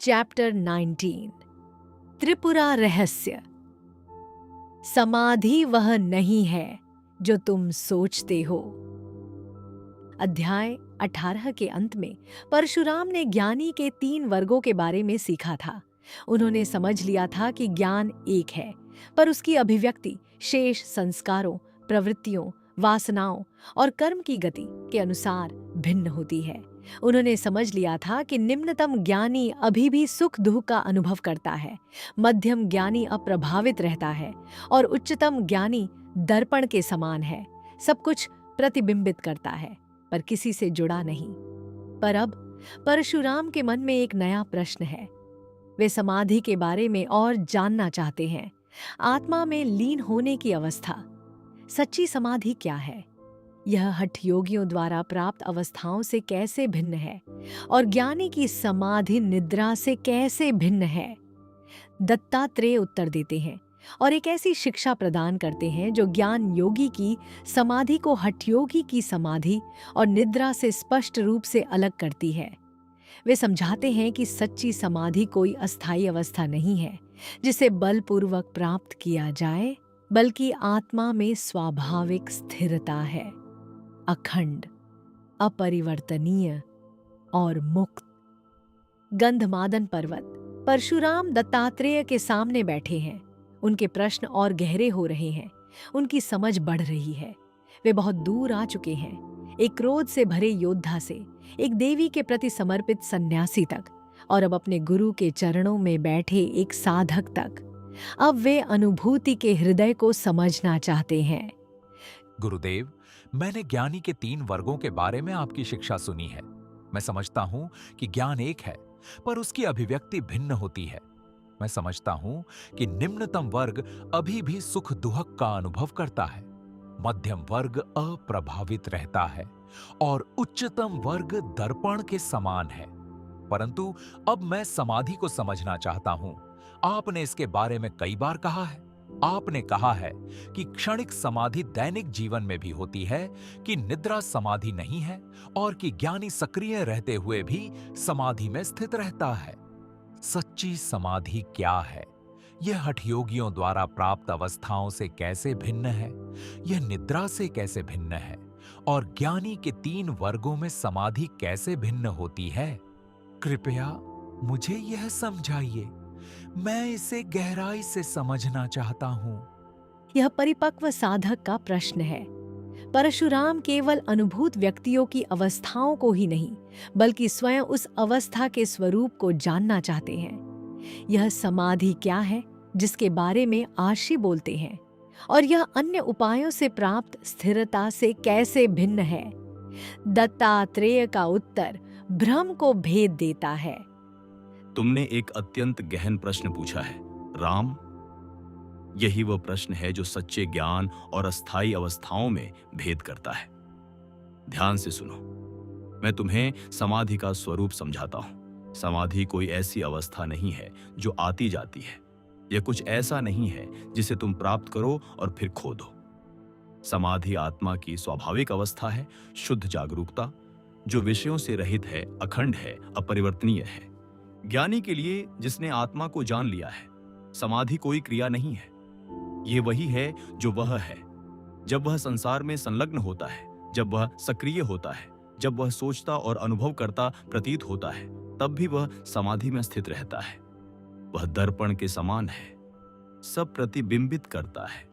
Chapter 19 Tripura रहस्य। समाधि वह नहीं है जो तुम सोचते हो। अध्याय 18 के अंत में परशुराम ने ज्ञानी के 3 वर्गों के बारे में सीखा था। उन्होंने समझ लिया था कि ज्ञान एक है, पर उसकी अभिव्यक्ति शेष संस्कारों, प्रवृत्तियों, वासनाओं और कर्म की गति के अनुसार भिन्न होती है। उन्होंने समझ लिया था कि निम्नतम ज्ञानी अभी भी सुख दुख का अनुभव करता है, मध्यम ज्ञानी अप्रभावित रहता है और उच्चतम ज्ञानी दर्पण के समान है, सब कुछ प्रतिबिंबित करता है पर किसी से जुड़ा नहीं। पर अब परशुराम के मन में एक नया प्रश्न है। वे समाधि के बारे में और जानना चाहते हैं। आत्मा में लीन होने की अवस्था, सच्ची समाधि क्या है? यह हठयोगियों द्वारा प्राप्त अवस्थाओं से कैसे भिन्न है और ज्ञानी की समाधि निद्रा से कैसे भिन्न है? दत्तात्रेय उत्तर देते हैं और एक ऐसी शिक्षा प्रदान करते हैं जो ज्ञान योगी की समाधि को हठयोगी की समाधि और निद्रा से स्पष्ट रूप से अलग करती है। वे समझाते हैं कि सच्ची समाधि कोई अस्थायी अवस्था नहीं है जिसे बलपूर्वक प्राप्त किया जाए, बल्कि आत्मा में स्वाभाविक स्थिरता है, अखंड, अपरिवर्तनीय और मुक्त। गंधमादन पर्वत। परशुराम दत्तात्रेय के सामने बैठे हैं। उनके प्रश्न और गहरे हो रहे हैं, उनकी समझ बढ़ रही है। वे बहुत दूर आ चुके हैं, एक क्रोध से भरे योद्धा से एक देवी के प्रति समर्पित सन्यासी तक, और अब अपने गुरु के चरणों में बैठे एक साधक तक। अब वे अनुभूति के हृदय को समझना चाहते हैं। गुरुदेव, मैंने ज्ञानी के 3 वर्गों के बारे में आपकी शिक्षा सुनी है। मैं समझता हूं कि ज्ञान एक है, पर उसकी अभिव्यक्ति भिन्न होती है। मैं समझता हूं कि निम्नतम वर्ग अभी भी सुख दुख का अनुभव करता है, मध्यम वर्ग अप्रभावित रहता है और उच्चतम वर्ग दर्पण के समान है। परंतु अब मैं समाधि को समझना चाहता हूं। आपने इसके बारे में कई बार कहा है। आपने कहा है कि क्षणिक समाधि दैनिक जीवन में भी होती है, कि निद्रा समाधि नहीं है और कि ज्ञानी सक्रिय रहते हुए भी समाधि में स्थित रहता है। सच्ची समाधि क्या है? यह हठयोगियों द्वारा प्राप्त अवस्थाओं से कैसे भिन्न है? यह निद्रा से कैसे भिन्न है? और ज्ञानी के 3 वर्गों में समाधि कैसे भिन्न होती है? कृपया मुझे यह समझाइए। मैं इसे गहराई से समझना चाहता हूं। यह परिपक्व साधक का प्रश्न है। परशुराम केवल अनुभूत व्यक्तियों की अवस्थाओं को ही नहीं, बल्कि स्वयं उस अवस्था के स्वरूप को जानना चाहते हैं। यह समाधि क्या है जिसके बारे में आशी बोलते हैं, और यह अन्य उपायों से प्राप्त स्थिरता से कैसे भिन्न है? दत्तात्रेय का उत्तर भ्रम को भेद देता है। तुमने एक अत्यंत गहन प्रश्न पूछा है, राम। यही वह प्रश्न है जो सच्चे ज्ञान और अस्थायी अवस्थाओं में भेद करता है। ध्यान से सुनो, मैं तुम्हें समाधि का स्वरूप समझाता हूं। समाधि कोई ऐसी अवस्था नहीं है जो आती जाती है। यह कुछ ऐसा नहीं है जिसे तुम प्राप्त करो और फिर खो दो। समाधि आत्मा की स्वाभाविक अवस्था है, शुद्ध जागरूकता, जो विषयों से रहित है, अखंड है, अपरिवर्तनीय है। ज्ञानी के लिए, जिसने आत्मा को जान लिया है, समाधि कोई क्रिया नहीं है। ये वही है जो वह है। जब वह संसार में संलग्न होता है, जब वह सक्रिय होता है, जब वह सोचता और अनुभव करता प्रतीत होता है, तब भी वह समाधि में स्थित रहता है। वह दर्पण के समान है, सब प्रतिबिंबित करता है,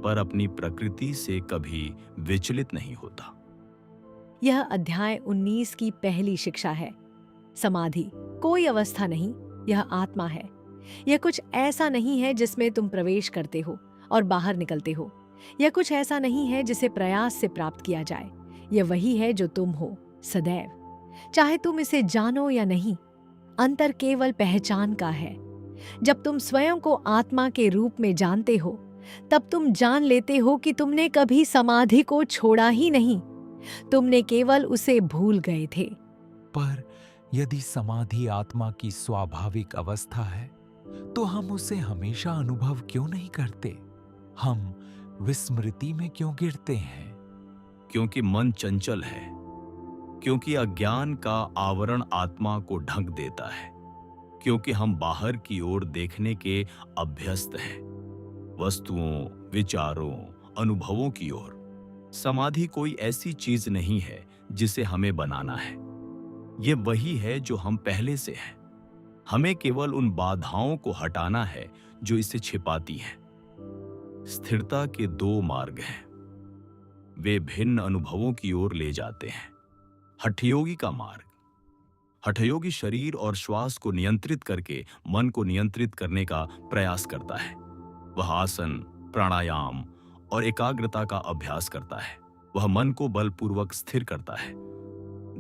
पर अपनी प्रकृति से कभी विचलित नहीं होता। यह अध्याय 19 की पहली शिक्षा है। समाधि कोई अवस्था नहीं, यह आत्मा है। यह कुछ ऐसा नहीं है जिसमें तुम प्रवेश करते हो और बाहर निकलते हो। यह कुछ ऐसा नहीं है जिसे प्रयास से प्राप्त किया जाए। यह वही है जो तुम हो सदैव, चाहे तुम इसे जानो या नहीं। अंतर केवल पहचान का है। जब तुम स्वयं को आत्मा के रूप में जानते हो, तब तुम जान लेते हो कि तुमने कभी समाधि को छोड़ा ही नहीं, तुमने केवल उसे भूल गए थे। पर यदि समाधि आत्मा की स्वाभाविक अवस्था है, तो हम उसे हमेशा अनुभव क्यों नहीं करते? हम विस्मृति में क्यों गिरते हैं? क्योंकि मन चंचल है, क्योंकि अज्ञान का आवरण आत्मा को ढक देता है। क्योंकि हम बाहर की ओर देखने के अभ्यस्त हैं, वस्तुओं, विचारों, अनुभवों की ओर। समाधि कोई ऐसी चीज नहीं है जिसे हमें बनाना है। ये वही है जो हम पहले से हैं। हमें केवल उन बाधाओं को हटाना है जो इसे छिपाती हैं। स्थिरता के दो मार्ग हैं। वे भिन्न अनुभवों की ओर ले जाते हैं। हठयोगी का मार्ग। हठयोगी शरीर और श्वास को नियंत्रित करके मन को नियंत्रित करने का प्रयास करता है। वह आसन, प्राणायाम और एकाग्रता का अभ्यास करता है। वह मन को बलपूर्वक स्थिर करता है।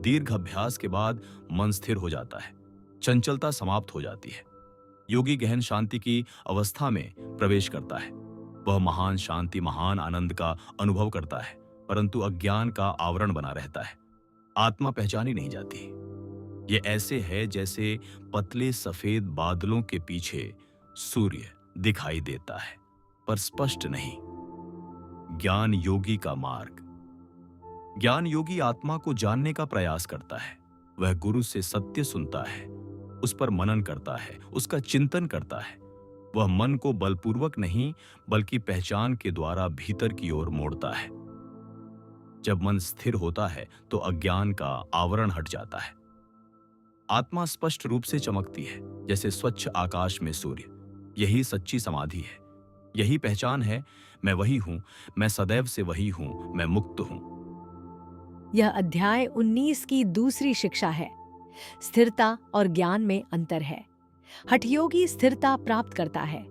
दीर्घ अभ्यास के बाद मन स्थिर हो जाता है। चंचलता समाप्त हो जाती है। योगी गहन शांति की अवस्था में प्रवेश करता है। वह महान शांति, महान आनंद का अनुभव करता है, परंतु अज्ञान का आवरण बना रहता है। आत्मा पहचानी नहीं जाती। ये ऐसे है जैसे पतले सफेद बादलों के पीछे सूर्य दिखाई देता है, पर स्पष्ट नहीं। ज्ञान योगी का मार्ग। ज्ञान योगी आत्मा को जानने का प्रयास करता है। वह गुरु से सत्य सुनता है, उस पर मनन करता है, उसका चिंतन करता है। वह मन को बलपूर्वक नहीं बल्कि पहचान के द्वारा भीतर की ओर मोड़ता है। जब मन स्थिर होता है तो अज्ञान का आवरण हट जाता है। आत्मा स्पष्ट रूप से चमकती है जैसे स्वच्छ आकाश में सूर्य। यही सच्ची समाधि है। यही पहचान है, मैं वही हूं, मैं सदैव से वही हूं, मैं मुक्त हूं। यह अध्याय 19 की दूसरी शिक्षा है। स्थिरता और ज्ञान में अंतर है। हठयोगी स्थिरता प्राप्त करता है।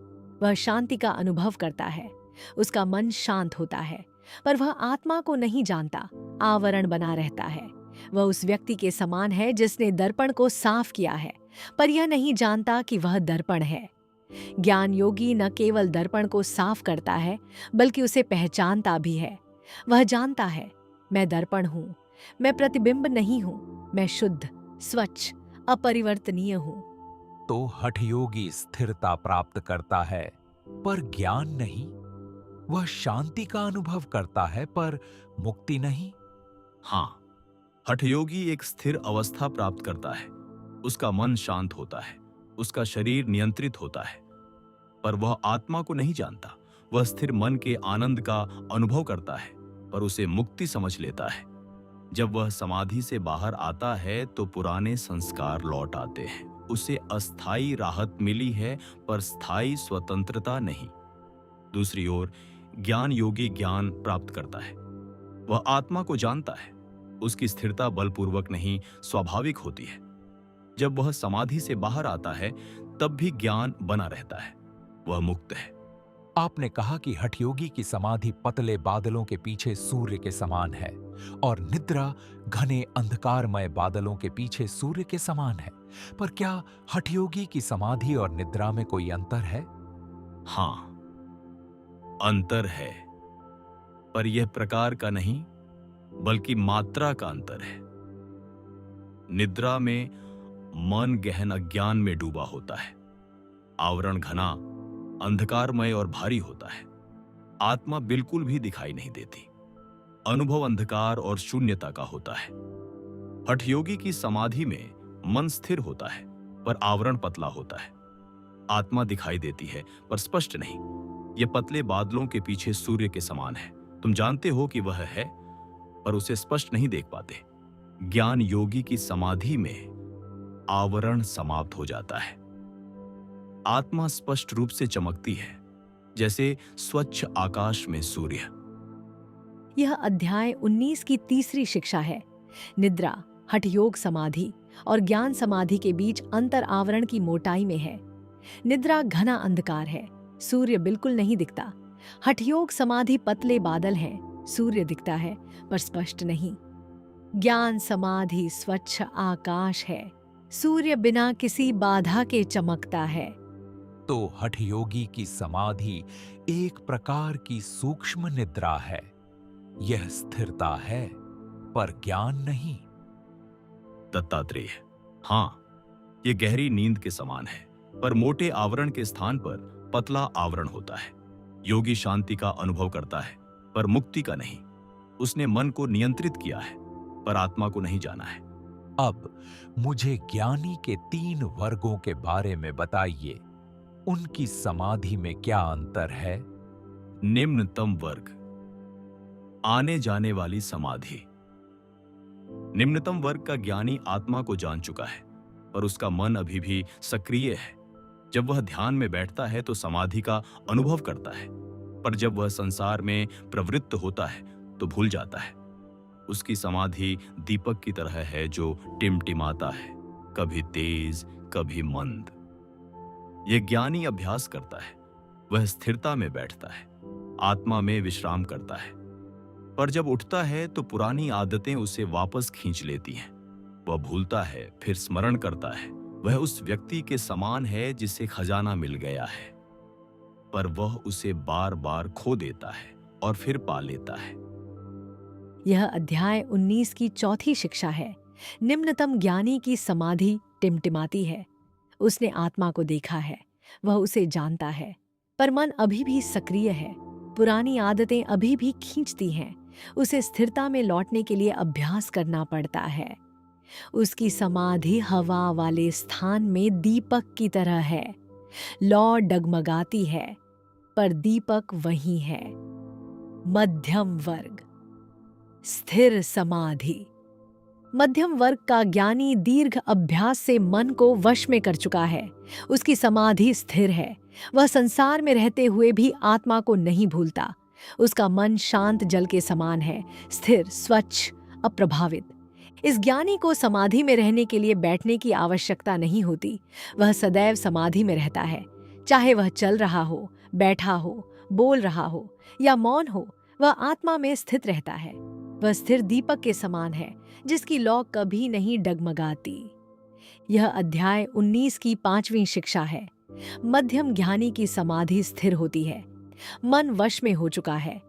वह शांति का अनुभव करता है। उसका मन शांत होता है, पर वह आत्मा को नहीं जानता, आवरण बना रहता है। वह उस व्यक्ति के समान है जिसने दर्पण को साफ किया है, पर यह नहीं जानता कि वह दर्पण है। ज्ञान योगी न केवल दर्पण को साफ करता है, बल्कि उसे पहचानता भी है। वह जानता है, मैं दर्पण हूं, मैं प्रतिबिंब नहीं हूं, मैं शुद्ध, स्वच्छ, अपरिवर्तनीय हूं। तो हठयोगी स्थिरता प्राप्त करता है, पर ज्ञान नहीं। वह शांति का अनुभव करता है, पर मुक्ति नहीं। हां, हठयोगी एक स्थिर अवस्था प्राप्त करता है। उसका मन शांत होता है, उसका शरीर नियंत्रित होता है, पर वह आत्मा को नहीं जानता। वह स्थिर मन के आनंद का अनुभव करता है, पर उसे मुक्ति समझ लेता है। जब वह समाधि से बाहर आता है तो पुराने संस्कार लौट आते हैं। उसे अस्थायी राहत मिली है, पर स्थायी स्वतंत्रता नहीं। दूसरी ओर ज्ञान योगी ज्ञान प्राप्त करता है। वह आत्मा को जानता है। उसकी स्थिरता बलपूर्वक नहीं, स्वाभाविक होती है। जब वह समाधि से बाहर आता है तब भी ज्ञान बना रहता है। वह मुक्त है। आपने कहा कि हठयोगी की समाधि पतले बादलों के पीछे सूर्य के समान है और निद्रा घने अंधकारमय बादलों के पीछे सूर्य के समान है। पर क्या हठयोगी की समाधि और निद्रा में कोई अंतर है? हां, अंतर है, पर यह प्रकार का नहीं बल्कि मात्रा का अंतर है। निद्रा में मन गहन अज्ञान में डूबा होता है। आवरण घना, अंधकारमय और भारी होता है। आत्मा बिल्कुल भी दिखाई नहीं देती। अनुभव अंधकार और शून्यता का होता है। हठयोगी की समाधि में मन स्थिर होता है, पर आवरण पतला होता है। आत्मा दिखाई देती है, पर स्पष्ट नहीं। यह पतले बादलों के पीछे सूर्य के समान है। तुम जानते हो कि वह है, पर उसे स्पष्ट नहीं देख पाते। ज्ञान योगी की समाधि में आवरण समाप्त हो जाता है। आत्मा स्पष्ट रूप से चमकती है, जैसे स्वच्छ आकाश में सूर्य। यह अध्याय 19 की तीसरी शिक्षा है। निद्रा, हठयोग समाधि और ज्ञान समाधि के बीच अंतर आवरण की मोटाई में है। निद्रा घना अंधकार है, सूर्य बिल्कुल नहीं दिखता। हठयोग समाधि पतले बादल हैं, सूर्य दिखता है पर स्पष्ट नहीं। ज्ञान समाधि स्वच्छ आकाश है, सूर्य बिना किसी बाधा के चमकता है। तो हठयोगी की समाधि एक प्रकार की सूक्ष्म निद्रा है। यह स्थिरता है, पर ज्ञान नहीं। दत्तात्रेय, हां, यह गहरी नींद के समान है, पर मोटे आवरण के स्थान पर पतला आवरण होता है। योगी शांति का अनुभव करता है, पर मुक्ति का नहीं। उसने मन को नियंत्रित किया है, पर आत्मा को नहीं जाना है। अब मुझे ज्ञानी के 3 वर्गों के बारे में बताइए। उनकी समाधि में क्या अंतर है? निम्नतम वर्ग, आने जाने वाली समाधि। निम्नतम वर्ग का ज्ञानी आत्मा को जान चुका है, पर उसका मन अभी भी सक्रिय है। जब वह ध्यान में बैठता है तो समाधि का अनुभव करता है, पर जब वह संसार में प्रवृत्त होता है तो भूल जाता है। उसकी समाधि दीपक की तरह है जो टिमटिमाता है, कभी तेज कभी मंद। यह ज्ञानी अभ्यास करता है। वह स्थिरता में बैठता है, आत्मा में विश्राम करता है, पर जब उठता है तो पुरानी आदतें उसे वापस खींच लेती हैं। वह भूलता है, फिर स्मरण करता है। वह उस व्यक्ति के समान है जिसे खजाना मिल गया है, पर वह उसे बार बार खो देता है और फिर पा लेता है। यह अध्याय 19 की चौथी शिक्षा है। निम्नतम ज्ञानी की समाधि टिमटिमाती है। उसने आत्मा को देखा है, वह उसे जानता है, पर मन अभी भी सक्रिय है। पुरानी आदतें अभी भी खींचती हैं। उसे स्थिरता में लौटने के लिए अभ्यास करना पड़ता है। उसकी समाधि हवा वाले स्थान में दीपक की तरह है। लौ डगमगाती है, पर दीपक वही है। मध्यम वर्ग, स्थिर समाधि। मध्यम वर्ग का ज्ञानी दीर्घ अभ्यास से मन को वश में कर चुका है। उसकी समाधि स्थिर है। वह संसार में रहते हुए भी आत्मा को नहीं भूलता। उसका मन शांत जल के समान है, स्थिर, स्वच्छ, अप्रभावित। इस ज्ञानी को समाधि में रहने के लिए बैठने की आवश्यकता नहीं होती। वह सदैव समाधि में रहता है। चाहे वह चल रहा हो, बैठा हो, बोल रहा हो या मौन हो, वह आत्मा में स्थित रहता है। वह स्थिर दीपक के समान है जिसकी लौ कभी नहीं डगमगाती। यह अध्याय 19 की 5वीं शिक्षा है। मध्यम ज्ञानी की समाधि स्थिर होती है। मन वश में हो चुका है।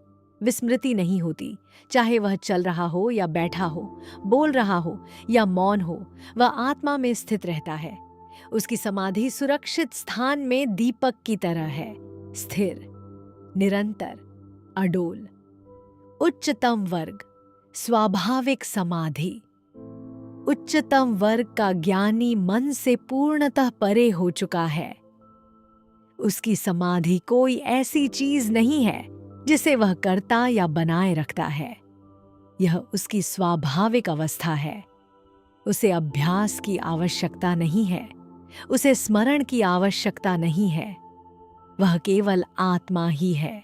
विस्मृति नहीं होती। चाहे वह चल रहा हो या बैठा हो, बोल रहा हो या मौन हो, वह आत्मा में स्थित रहता है। उसकी समाधि सुरक्षित स्थान में दीपक की तरह है, स्थिर, निरंतर, अडोल। उच्चतम वर्ग, स्वाभाविक समाधि। उच्चतम वर्ग का ज्ञानी मन से पूर्णतः परे हो चुका है। उसकी समाधि कोई ऐसी चीज नहीं है जिसे वह करता या बनाए रखता है। यह उसकी स्वाभाविक अवस्था है। उसे अभ्यास की आवश्यकता नहीं है। उसे स्मरण की आवश्यकता नहीं है। वह केवल आत्मा ही है।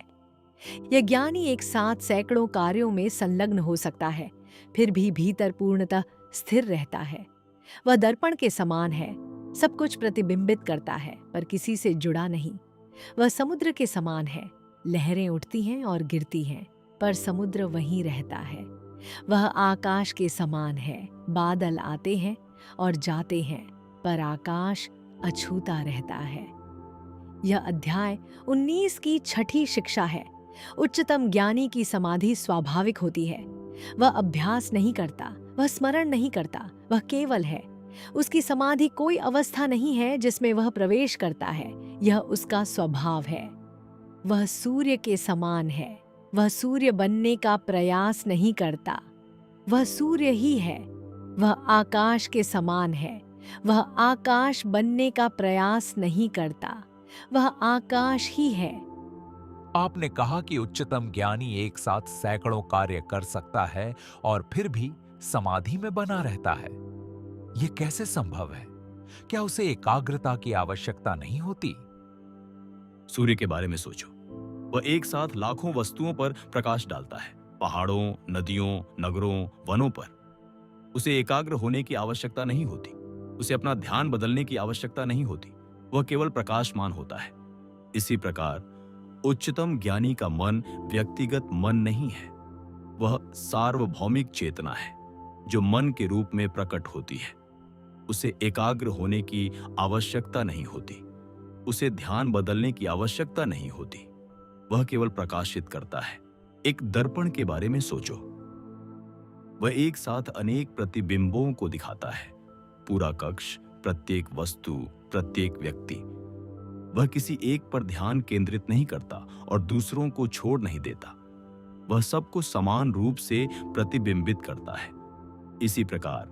यह ज्ञानी एक साथ सैकड़ों कार्यों में संलग्न हो सकता है, फिर भी भीतर पूर्णतः स्थिर रहता है। वह दर्पण के समान है, सब कुछ प्रतिबिंबित करता है पर किसी से जुड़ा नहीं। वह समुद्र के समान है, लहरें उठती हैं और गिरती हैं, पर समुद्र वहीं रहता है। वह आकाश के समान है, बादल आते हैं और जाते हैं, पर आकाश अछूता रहता है। यह अध्याय 19 की 6ठी शिक्षा है। उच्चतम ज्ञानी की समाधि स्वाभाविक होती है। वह अभ्यास नहीं करता, वह स्मरण नहीं करता, वह केवल है। उसकी समाधि कोई अवस्था नहीं है जिसमें वह प्रवेश करता है। यह उसका स्वभाव है। वह सूर्य के समान है। वह सूर्य बनने का प्रयास नहीं करता, वह सूर्य ही है। वह आकाश के समान है। वह आकाश बनने का प्रयास नहीं करता, वह आकाश ही है। आपने कहा कि उच्चतम ज्ञानी एक साथ सैकड़ों कार्य कर सकता है और फिर भी समाधि में बना रहता है। यह कैसे संभव है? क्या उसे एकाग्रता की आवश्यकता नहीं होती? सूर्य के बारे में सोचो। वह एक साथ लाखों वस्तुओं पर प्रकाश डालता है, पहाड़ों, नदियों, नगरों, वनों पर। उसे एकाग्र होने की आवश्यकता नहीं होती। उसे अपना ध्यान बदलने की आवश्यकता नहीं होती। वह केवल प्रकाशमान होता है। इसी प्रकार उच्चतम ज्ञानी का मन व्यक्तिगत मन नहीं है। वह सार्वभौमिक चेतना है जो मन के रूप में प्रकट होती है। उसे एकाग्र होने की आवश्यकता नहीं होती। उसे ध्यान बदलने की आवश्यकता नहीं होती। वह केवल प्रकाशित करता है। एक दर्पण के बारे में सोचो। वह एक साथ अनेक प्रतिबिंबों को दिखाता है। पूरा कक्ष, प्रत्येक वस्तु, प्रत्येक व्यक्ति। वह किसी एक पर ध्यान केंद्रित नहीं करता और दूसरों को छोड़ नहीं देता। वह सबको समान रूप से प्रतिबिंबित करता है। इसी प्रकार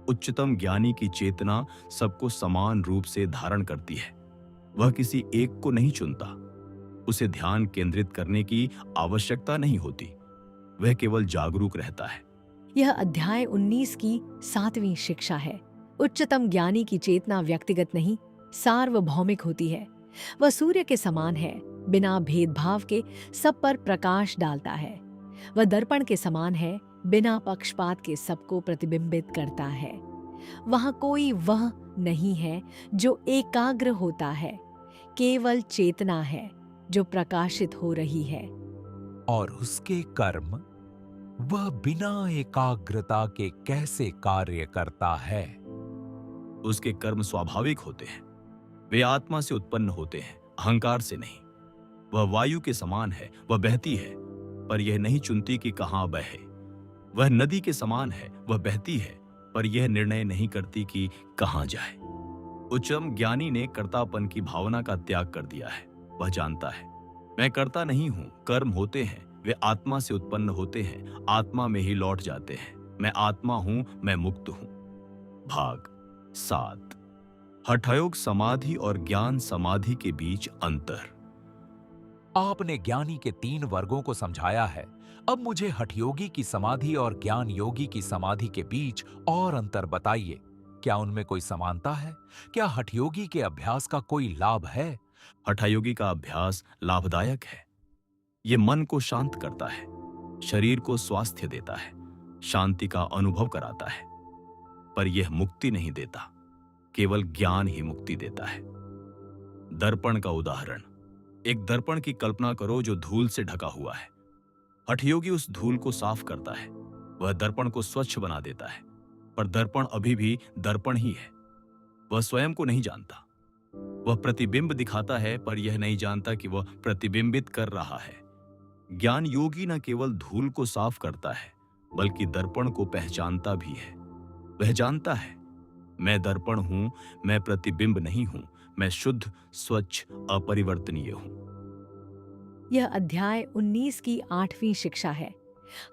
उच्चतम ज्ञानी की चेतना सबको समान रूप से धारण करती है। वह किसी एक को नहीं चुनता। उसे ध्यान केंद्रित करने की आवश्यकता नहीं होती। वह केवल जागरूक रहता है। यह अध्याय 19 की 7वीं शिक्षा है। उच्चतम ज्ञानी की चेतना व्यक्तिगत नहीं, सार्वभौमिक होती है। वह सूर्य के समान है, बिना भेदभाव के सब पर प्रकाश डालता है। वह दर्पण के समान है, बिना पक्षपात के सबको प्रतिबिंबित करता है। वहाँ कोई वह नहीं है जो एकाग्र होता है, केवल चेतना है जो प्रकाशित हो रही है। और उसके कर्म, वह बिना एकाग्रता के कैसे कार्य करता है? उसके कर्म स्वाभाविक होते हैं। वे आत्मा से उत्पन्न होते हैं, अहंकार से नहीं। वह वायु के समान है, वह बहती है, पर यह नहीं चुनती कि कहाँ बहे। वह नदी के समान है, वह बहती है, पर यह निर्णय नहीं करती कि कहाँ जाए। उच्चतम ज्ञानी ने कर्तापन की भावना का त्याग कर दिया है। वह जानता है, मैं कर्ता नहीं हूं, कर्म होते हैं, वे आत्मा से उत्पन्न होते हैं, आत्मा में ही लौट जाते हैं। मैं आत्मा हूं, मैं मुक्त हूं। भाग 7। हठयोग समाधि और ज्ञान समाधि के बीच अंतर। आपने ज्ञानी के 3 वर्गों को समझाया है। अब मुझे हठयोगी की समाधि और ज्ञान योगी की समाधि के बीच और अंतर बताइए। क्या उनमें कोई समानता है? क्या हठयोगी के अभ्यास का कोई लाभ है? हठयोगी का अभ्यास लाभदायक है। ये मन को शांत करता है, शरीर को स्वास्थ्य देता है, शांति का अनुभव कराता है, पर यह मुक्ति नहीं देता। केवल ज्ञान ही मुक्ति देता है। दर्पण का उदाहरण। एक दर्पण की कल्पना करो जो धूल से ढका हुआ है। हठयोगी उस धूल को साफ करता है। वह दर्पण को स्वच्छ बना देता है, पर दर्पण अभी भी दर्पण ही है। वह स्वयं को नहीं जानता। वह प्रतिबिंब दिखाता है, पर यह नहीं जानता कि वह प्रतिबिंबित कर रहा है। ज्ञान योगी न केवल धूल को साफ करता है, बल्कि दर्पण को पहचानता भी है। वह जानता है, मैं दर्पण हूं, मैं प्रतिबिंब नहीं हूं, मैं शुद्ध, स्वच्छ, अपरिवर्तनीय हूं। यह अध्याय 19 की 8वीं शिक्षा है।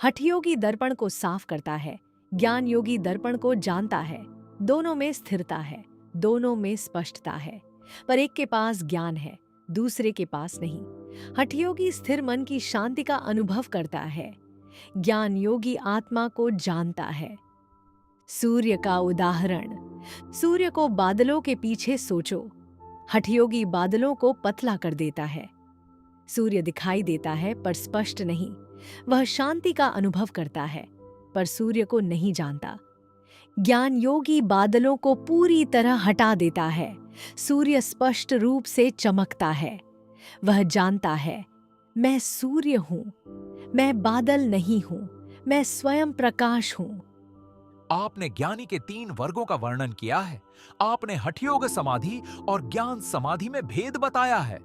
हठयोगी दर्पण को साफ करता है, ज्ञान योगी दर्पण को जानता है। दोनों में स्थिरता है, दोनों में स्पष्टता है, पर एक के पास ज्ञान है, दूसरे के पास नहीं। हठयोगी स्थिर मन की शांति का अनुभव करता है, ज्ञान योगी आत्मा को जानता है। सूर्य का उदाहरण। सूर्य को बादलों के पीछे सोचो। हठयोगी बादलों को पतला कर देता है। सूर्य दिखाई देता है पर स्पष्ट नहीं। वह शांति का अनुभव करता है, पर सूर्य को नहीं जानता। ज्ञान योगी बादलों को पूरी तरह हटा देता है। सूर्य स्पष्ट रूप से चमकता है। वह जानता है, मैं सूर्य हूं, मैं बादल नहीं हूं, मैं स्वयं प्रकाश हूं। आपने ज्ञानी के 3 वर्गों का वर्णन किया है। आपने हठयोग समाधि और ज्ञान समाधि में भेद बताया है।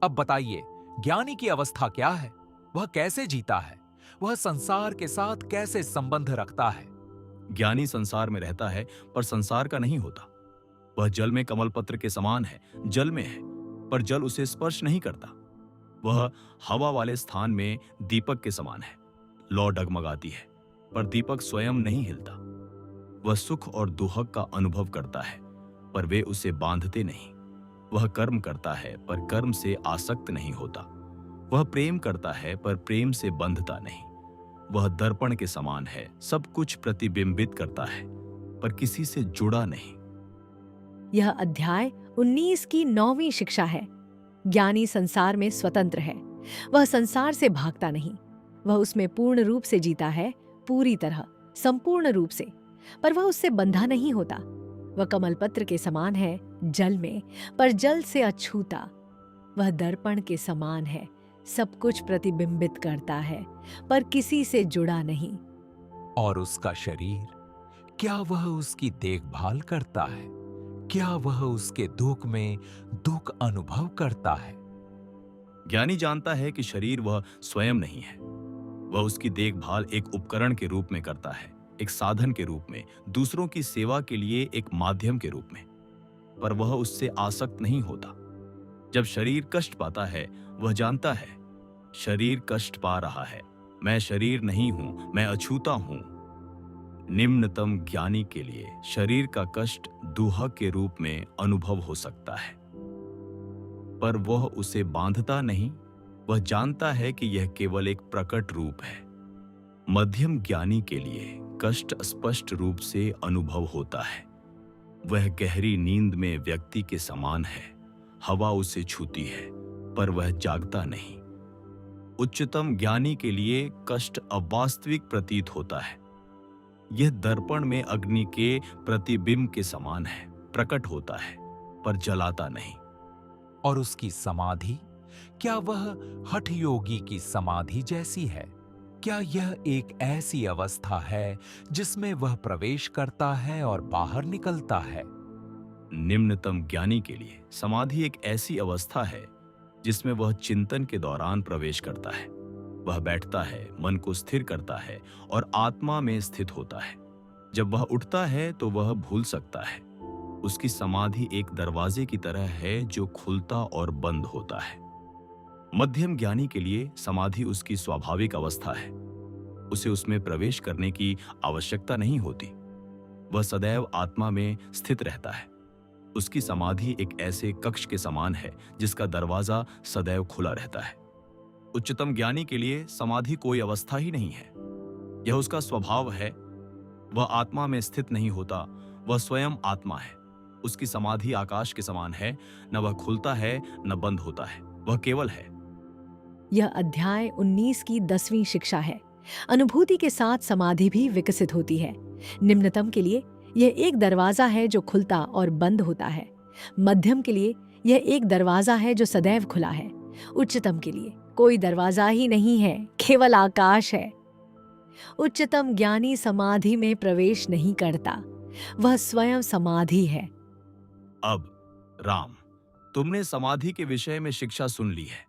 अब बताइए, ज्ञानी की अवस्था क्या है? वह कैसे जीता है? वह संसार के साथ कैसे संबंध रखता है? ज्ञानी संसार में रहता है, पर संसार का नहीं होता। वह जल में कमल पत्र के समान है, जल में है, पर जल उसे स्पर्श नहीं करता। वह हवा वाले स्थान में दीपक के समान है। लौ डगमगाती है, पर दीपक स्वयं नहीं हिलता। वह सुख और दुहक का अनुभव करता है, पर वे उसे बांधते नहीं। वह कर्म करता है, पर कर्म से आसक्त नहीं होता। वह प्रेम करता है, पर प्रेम से बंधता नहीं। वह दर्पण के समान है, सब कुछ प्रतिबिंबित करता है, पर किसी से जुड़ा नहीं। यह अध्याय 19 की 9वीं शिक्षा है। ज्ञानी संसार में स्वतंत्र है। वह संसार से भागता नहीं। वह उसमें पूर्ण रूप से जीता है, पूरी तरह, संपूर्ण रूप से, पर वह उससे बंधा नहीं होता। वह कमलपत्र के समान है, जल में, पर जल से अछूता। वह दर्पण के समान है, सब कुछ प्रतिबिंबित करता है, पर किसी से जुड़ा नहीं। और उसका शरीर, क्या वह उसकी देखभाल करता है? क्या वह उसके दुख में दुख अनुभव करता है? ज्ञानी जानता है कि शरीर वह स्वयं नहीं है। वह उसकी देखभाल एक उपकरण के रूप में करता है, एक साधन के रूप में, दूसरों की सेवा के लिए एक माध्यम के रूप में, पर वह उससे आसक्त नहीं होता। जब शरीर कष्ट पाता है, वह जानता है, शरीर कष्ट पा रहा है, मैं शरीर नहीं हूं, मैं अछूता हूं। निम्नतम ज्ञानी के लिए शरीर का कष्ट दुहा के रूप में अनुभव हो सकता है, पर वह उसे बांधता नहीं। वह जानता है कि यह केवल एक प्रकट रूप है। मध्यम ज्ञानी के लिए कष्ट स्पष्ट रूप से अनुभव होता है। वह गहरी नींद में व्यक्ति के समान है। हवा उसे छूती है, पर वह जागता नहीं। उच्चतम ज्ञानी के लिए कष्ट अवास्तविक प्रतीत होता है। यह दर्पण में अग्नि के प्रतिबिंब के समान है, प्रकट होता है पर जलाता नहीं। और उसकी समाधि, क्या वह हठ योगी की समाधि जैसी है? क्या यह एक ऐसी अवस्था है जिसमें वह प्रवेश करता है और बाहर निकलता है? निम्नतम ज्ञानी के लिए समाधि एक ऐसी अवस्था है जिसमें वह चिंतन के दौरान प्रवेश करता है। वह बैठता है, मन को स्थिर करता है और आत्मा में स्थित होता है। जब वह उठता है तो वह भूल सकता है। उसकी समाधि एक दरवाजे की तरह है जो खुलता और बंद होता है। मध्यम ज्ञानी के लिए समाधि उसकी स्वाभाविक अवस्था है। उसे उसमें प्रवेश करने की आवश्यकता नहीं होती। वह सदैव आत्मा में स्थित रहता है। उसकी समाधि एक ऐसे कक्ष के समान है जिसका दरवाजा सदैव खुला रहता है। उच्चतम ज्ञानी के लिए समाधि कोई अवस्था ही नहीं है। यह उसका स्वभाव है। वह आत्मा में स्थित नहीं होता, वह स्वयं आत्मा है। उसकी समाधि आकाश के समान है, न वह खुलता है न बंद होता है, वह केवल है। यह अध्याय 19 की 10वीं शिक्षा है। अनुभूति के साथ समाधि भी विकसित होती है। निम्नतम के लिए यह एक दरवाजा है जो खुलता और बंद होता है। मध्यम के लिए यह एक दरवाजा है जो सदैव खुला है। उच्चतम के लिए कोई दरवाजा ही नहीं है, केवल आकाश है। उच्चतम ज्ञानी समाधि में प्रवेश नहीं करता, वह स्वयं समाधि है। अब राम, तुमने समाधि के विषय में शिक्षा सुन ली है।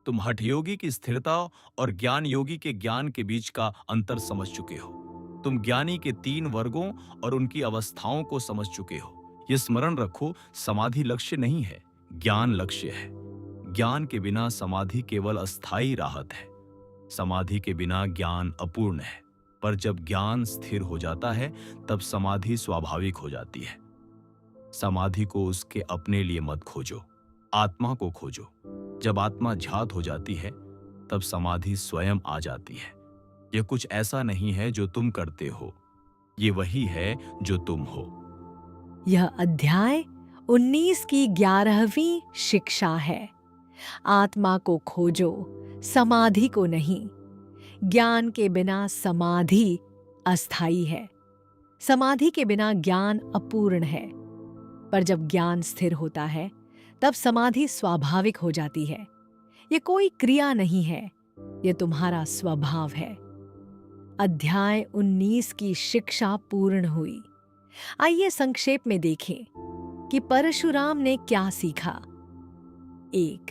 तुम हठ योगी की स्थिरता और ज्ञान योगी के ज्ञान के बीच का अंतर समझ चुके हो। तुम ज्ञानी के 3 वर्गों और उनकी अवस्थाओं को समझ चुके हो। यह स्मरण रखो, समाधि लक्ष्य नहीं है, ज्ञान लक्ष्य है। ज्ञान के बिना समाधि केवल अस्थायी राहत है। समाधि के बिना ज्ञान अपूर्ण है, पर जब ज्ञान स्थिर हो जाता है तब समाधि स्वाभाविक हो जाती है। समाधि को उसके अपने लिए मत खोजो, आत्मा को खोजो। जब आत्मा झात हो जाती है तब समाधि स्वयं आ जाती है। यह कुछ ऐसा नहीं है जो तुम करते हो, ये वही है जो तुम हो। यह अध्याय 19 की 11वीं शिक्षा है। आत्मा को खोजो, समाधि को नहीं। ज्ञान के बिना समाधि अस्थायी है। समाधि के बिना ज्ञान अपूर्ण है, पर जब ज्ञान स्थिर होता है तब समाधि स्वाभाविक हो जाती है। यह कोई क्रिया नहीं है, यह तुम्हारा स्वभाव है। अध्याय 19 की शिक्षा पूर्ण हुई। आइए संक्षेप में देखें कि परशुराम ने क्या सीखा। 1.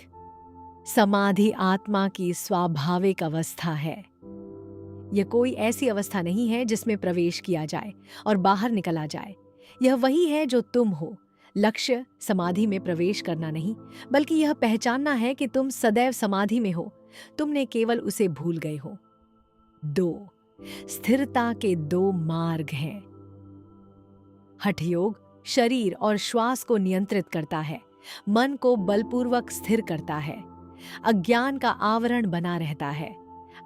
समाधि आत्मा की स्वाभाविक अवस्था है। यह कोई ऐसी अवस्था नहीं है जिसमें प्रवेश किया जाए और बाहर निकला जाए। यह वही है जो तुम हो। लक्ष्य समाधि में प्रवेश करना नहीं, बल्कि यह पहचानना है कि तुम सदैव समाधि में हो, तुमने केवल उसे भूल गए हो। 2. स्थिरता के 2 मार्ग हैं। हठ योग शरीर और श्वास को नियंत्रित करता है, मन को बलपूर्वक स्थिर करता है, अज्ञान का आवरण बना रहता है।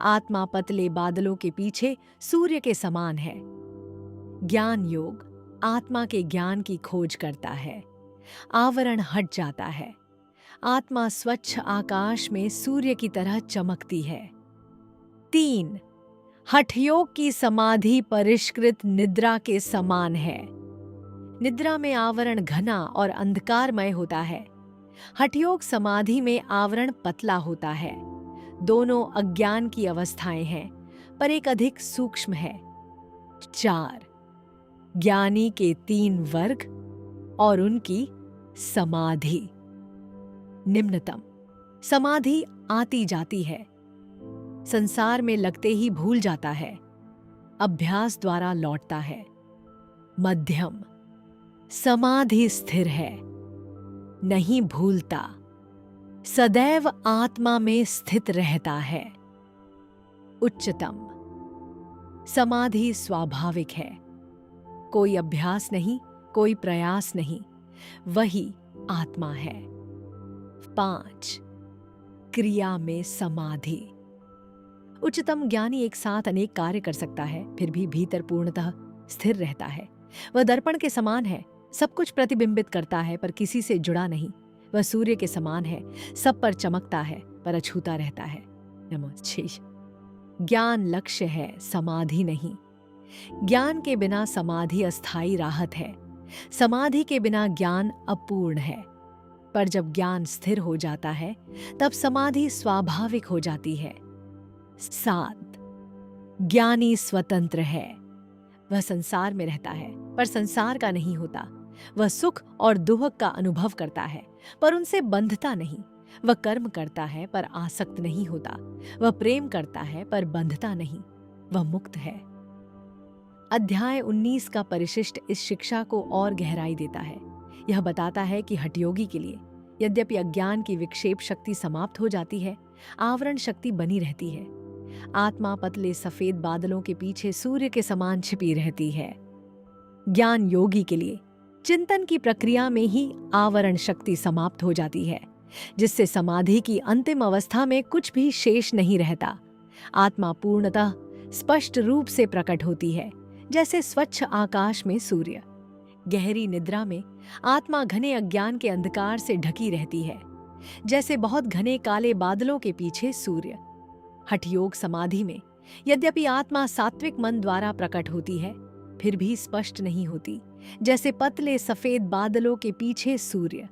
आत्मा पतले बादलों के पीछे सूर्य के समान है। ज्ञान योग आत्मा के ज्ञान की खोज करता है, आवरण हट जाता है। आत्मा स्वच्छ आकाश में सूर्य की तरह चमकती है। 3. हठयोग की समाधि परिष्कृत निद्रा के समान है। निद्रा में आवरण घना और अंधकारमय होता है। हठयोग समाधि में आवरण पतला होता है। दोनों अज्ञान की अवस्थाएं हैं, पर एक अधिक सूक्ष्म है। 4. ज्ञानी के 3 वर्ग और उनकी समाधि। निम्नतम समाधि आती जाती है, संसार में लगते ही भूल जाता है, अभ्यास द्वारा लौटता है। मध्यम समाधि स्थिर है, नहीं भूलता, सदैव आत्मा में स्थित रहता है। उच्चतम समाधि स्वाभाविक है, कोई अभ्यास नहीं, कोई प्रयास नहीं, वही आत्मा है। 5. क्रिया में समाधि। उच्चतम ज्ञानी एक साथ अनेक कार्य कर सकता है, फिर भी भीतर पूर्णतः स्थिर रहता है। वह दर्पण के समान है, सब कुछ प्रतिबिंबित करता है पर किसी से जुड़ा नहीं। वह सूर्य के समान है, सब पर चमकता है पर अछूता रहता है। नमस्ते। ज्ञान लक्ष्य है, समाधि नहीं। ज्ञान के बिना समाधि अस्थायी राहत है, समाधि के बिना ज्ञान अपूर्ण है। पर जब ज्ञान स्थिर हो जाता है तब समाधि स्वाभाविक हो जाती है। 7. ज्ञानी स्वतंत्र है, वह संसार में रहता है पर संसार का नहीं होता। वह सुख और दुख का अनुभव करता है पर उनसे बंधता नहीं। वह कर्म करता है पर आसक्त नहीं होता। वह प्रेम करता है पर बंधता नहीं। वह मुक्त है। अध्याय 19 का परिशिष्ट इस शिक्षा को और गहराई देता है। यह बताता है कि हठयोगी के लिए यद्यपि अज्ञान की विक्षेप शक्ति समाप्त हो जाती है, आवरण शक्ति बनी रहती है। आत्मा पतले सफेद बादलों के पीछे सूर्य के समान छिपी रहती है। ज्ञान योगी के लिए चिंतन की प्रक्रिया में ही आवरण शक्ति समाप्त हो जाती है, जिससे समाधि की अंतिम अवस्था में कुछ भी शेष नहीं रहता। आत्मा पूर्णतः स्पष्ट रूप से प्रकट होती है, जैसे स्वच्छ आकाश में सूर्य। गहरी निद्रा में आत्मा घने अज्ञान के अंधकार से ढकी रहती है, जैसे बहुत घने काले बादलों के पीछे सूर्य। हठयोग समाधि में यद्यपि आत्मा सात्विक मन द्वारा प्रकट होती है, फिर भी स्पष्ट नहीं होती, जैसे पतले सफेद बादलों के पीछे सूर्य।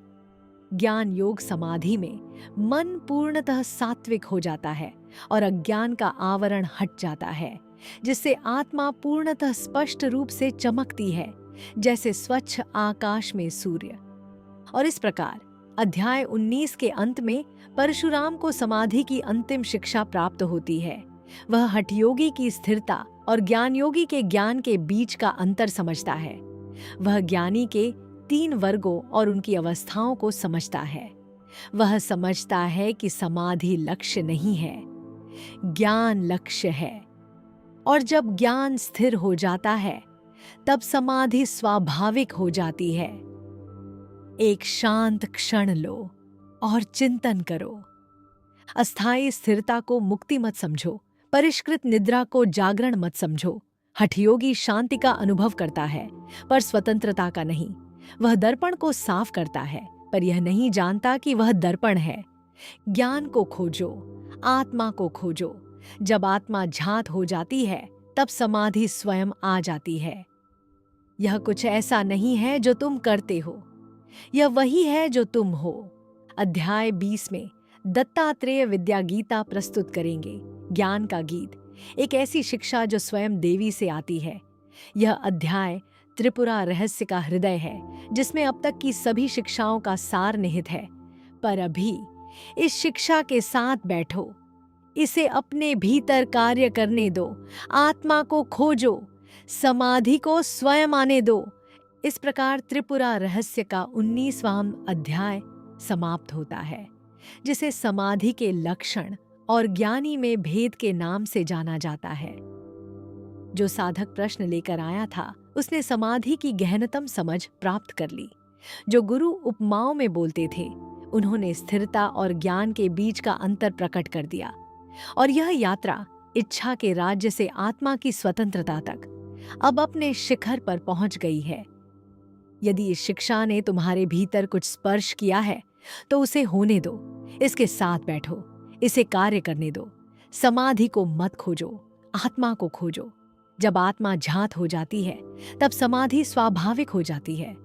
ज्ञान योग समाधि में मन पूर्णतः सात्विक हो जाता है और अज्ञान का आवरण हट जाता है, जिससे आत्मा पूर्णतः स्पष्ट रूप से चमकती है, जैसे स्वच्छ आकाश में सूर्य। और इस प्रकार अध्याय 19 के अंत में परशुराम को समाधि की अंतिम शिक्षा प्राप्त होती है। वह हठयोगी की स्थिरता और ज्ञान योगी के ज्ञान के बीच का अंतर समझता है। वह ज्ञानी के 3 वर्गों और उनकी अवस्थाओं को समझता है। वह समझता है कि समाधि लक्ष्य नहीं है, ज्ञान लक्ष्य है। और जब ज्ञान स्थिर हो जाता है तब समाधि स्वाभाविक हो जाती है। एक शांत क्षण लो और चिंतन करो। अस्थायी स्थिरता को मुक्ति मत समझो, परिष्कृत निद्रा को जागरण मत समझो। हठयोगी शांति का अनुभव करता है पर स्वतंत्रता का नहीं। वह दर्पण को साफ करता है पर यह नहीं जानता कि वह दर्पण है। ज्ञान को खोजो, आत्मा को खोजो। जब आत्मा झांत हो जाती है तब समाधि स्वयं आ जाती है। यह कुछ ऐसा नहीं है जो तुम करते हो, यह वही है जो तुम हो। अध्याय 20 में दत्तात्रेय विद्या गीता प्रस्तुत करेंगे, ज्ञान का गीत, एक ऐसी शिक्षा जो स्वयं देवी से आती है। यह अध्याय त्रिपुरा रहस्य का हृदय है, जिसमें अब तक की सभी शिक्षाओं का सार निहित है। पर अभी इस शिक्षा के साथ बैठो, इसे अपने भीतर कार्य करने दो, आत्मा को खोजो, समाधि को स्वयं आने दो। इस प्रकार त्रिपुरा रहस्य का 19वां अध्याय समाप्त होता है, जिसे समाधि के लक्षण और ज्ञानी में भेद के नाम से जाना जाता है। जो साधक प्रश्न लेकर आया था उसने समाधि की गहनतम समझ प्राप्त कर ली। जो गुरु उपमाओं में बोलते थे उन्होंने स्थिरता और ज्ञान के बीच का अंतर प्रकट कर दिया। और यह यात्रा इच्छा के राज्य से आत्मा की स्वतंत्रता तक अब अपने शिखर पर पहुंच गई है। यदि इस शिक्षा ने तुम्हारे भीतर कुछ स्पर्श किया है तो उसे होने दो, इसके साथ बैठो, इसे कार्य करने दो। समाधि को मत खोजो, आत्मा को खोजो। जब आत्मा झांत हो जाती है तब समाधि स्वाभाविक हो जाती है।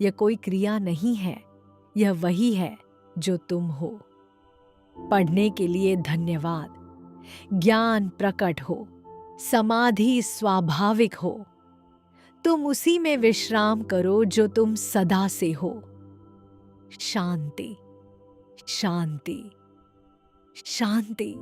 यह कोई क्रिया नहीं है, यह वही है जो तुम हो। पढ़ने के लिए धन्यवाद। ज्ञान प्रकट हो, समाधि स्वाभाविक हो। तुम उसी में विश्राम करो जो तुम सदा से हो। शांति, शांति, शांति।